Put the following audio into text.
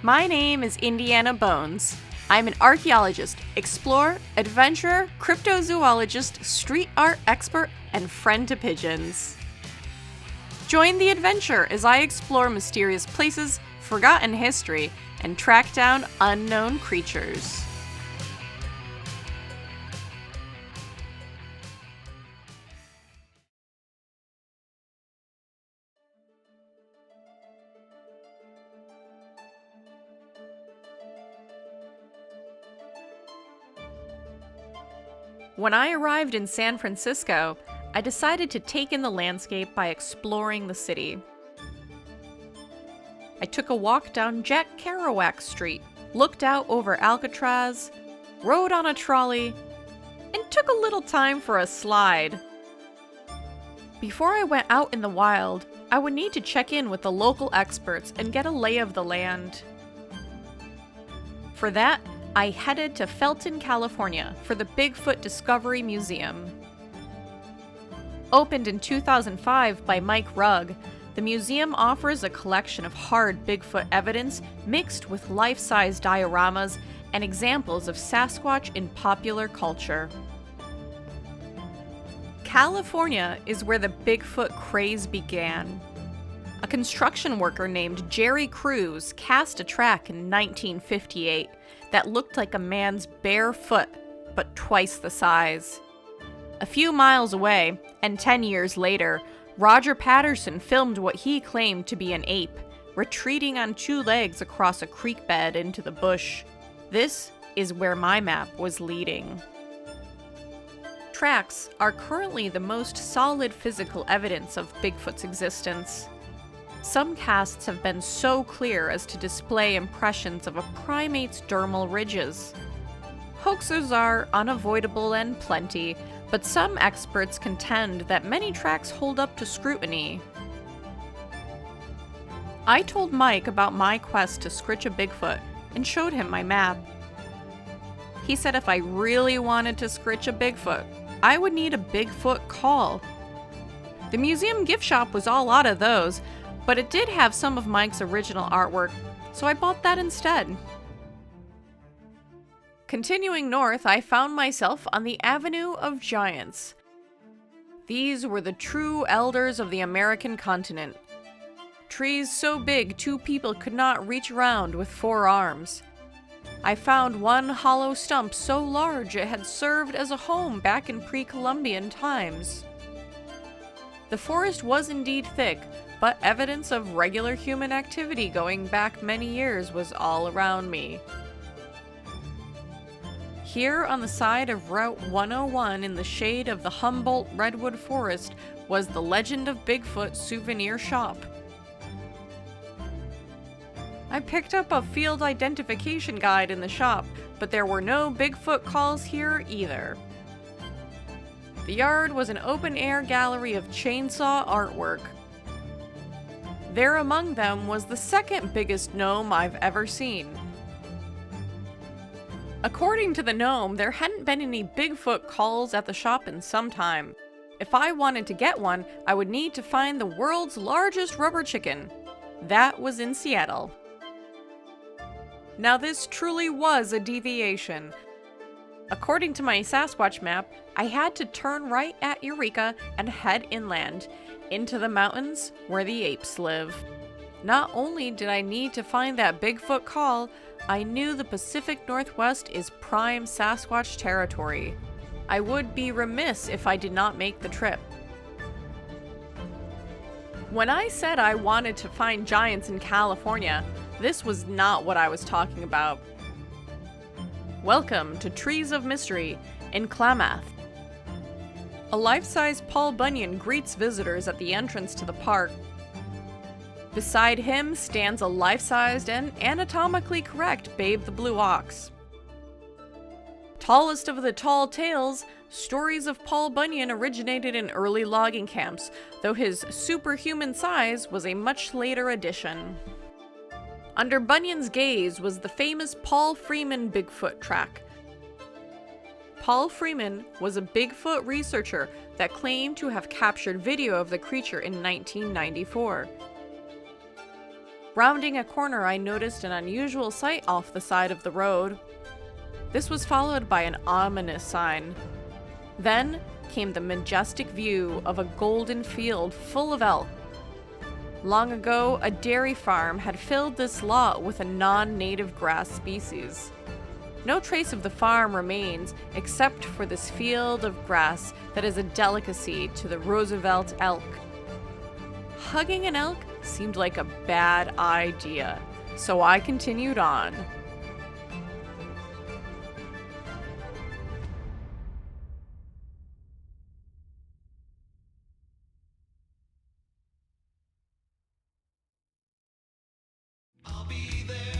My name is Indy Anna Bones. I'm an archaeologist, explorer, adventurer, cryptozoologist, street art expert, and friend to pigeons. Join the adventure as I explore mysterious places, forgotten history, and track down unknown creatures. When I arrived in San Francisco, I decided to take in the landscape by exploring the city. I took a walk down Jack Kerouac Street, looked out over Alcatraz, rode on a trolley, and took a little time for a slide. Before I went out in the wild, I would need to check in with the local experts and get a lay of the land. For that, I headed to Felton, California for the Bigfoot Discovery Museum. Opened in 2005 by Mike Rugg, the museum offers a collection of hard Bigfoot evidence mixed with life-size dioramas and examples of Sasquatch in popular culture. California is where the Bigfoot craze began. A construction worker named Jerry Cruz cast a track in 1958 that looked like a man's bare foot, but twice the size. A few miles away, and 10 years later, Roger Patterson filmed what he claimed to be an ape, retreating on two legs across a creek bed into the bush. This is where my map was leading. Tracks are currently the most solid physical evidence of Bigfoot's existence. Some casts have been so clear as to display impressions of a primate's dermal ridges. Hoaxes are unavoidable and plenty, but some experts contend that many tracks hold up to scrutiny. I told Mike about my quest to scritch a Bigfoot and showed him my map. He said if I really wanted to scritch a Bigfoot, I would need a Bigfoot call. The museum gift shop was all out of those, but it did have some of Mike's original artwork, so I bought that instead. Continuing north, I found myself on the Avenue of Giants. These were the true elders of the American continent. Trees so big 2 people could not reach around with 4 arms. I found one hollow stump so large it had served as a home back in pre-Columbian times. The forest was indeed thick, but evidence of regular human activity going back many years was all around me. Here on the side of Route 101 in the shade of the Humboldt Redwood Forest was the Legend of Bigfoot souvenir shop. I picked up a field identification guide in the shop, but there were no Bigfoot calls here either. The yard was an open-air gallery of chainsaw artwork. There among them was the second biggest gnome I've ever seen. According to the gnome, there hadn't been any Bigfoot calls at the shop in some time. If I wanted to get one, I would need to find the world's largest rubber chicken. That was in Seattle. Now this truly was a deviation. According to my Sasquatch map, I had to turn right at Eureka and head inland, into the mountains where the apes live. Not only did I need to find that Bigfoot call, I knew the Pacific Northwest is prime Sasquatch territory. I would be remiss if I did not make the trip. When I said I wanted to find giants in California, this was not what I was talking about. Welcome to Trees of Mystery in Klamath. A life-size Paul Bunyan greets visitors at the entrance to the park. Beside him stands a life-sized and anatomically correct Babe the Blue Ox. Tallest of the tall tales, stories of Paul Bunyan originated in early logging camps, though his superhuman size was a much later addition. Under Bunyan's gaze was the famous Paul Freeman Bigfoot track. Paul Freeman was a Bigfoot researcher that claimed to have captured video of the creature in 1994. Rounding a corner, I noticed an unusual sight off the side of the road. This was followed by an ominous sign. Then came the majestic view of a golden field full of elk. Long ago, a dairy farm had filled this lot with a non-native grass species. No trace of the farm remains except for this field of grass that is a delicacy to the Roosevelt elk. Hugging an elk seemed like a bad idea, so I continued on. I'll be there.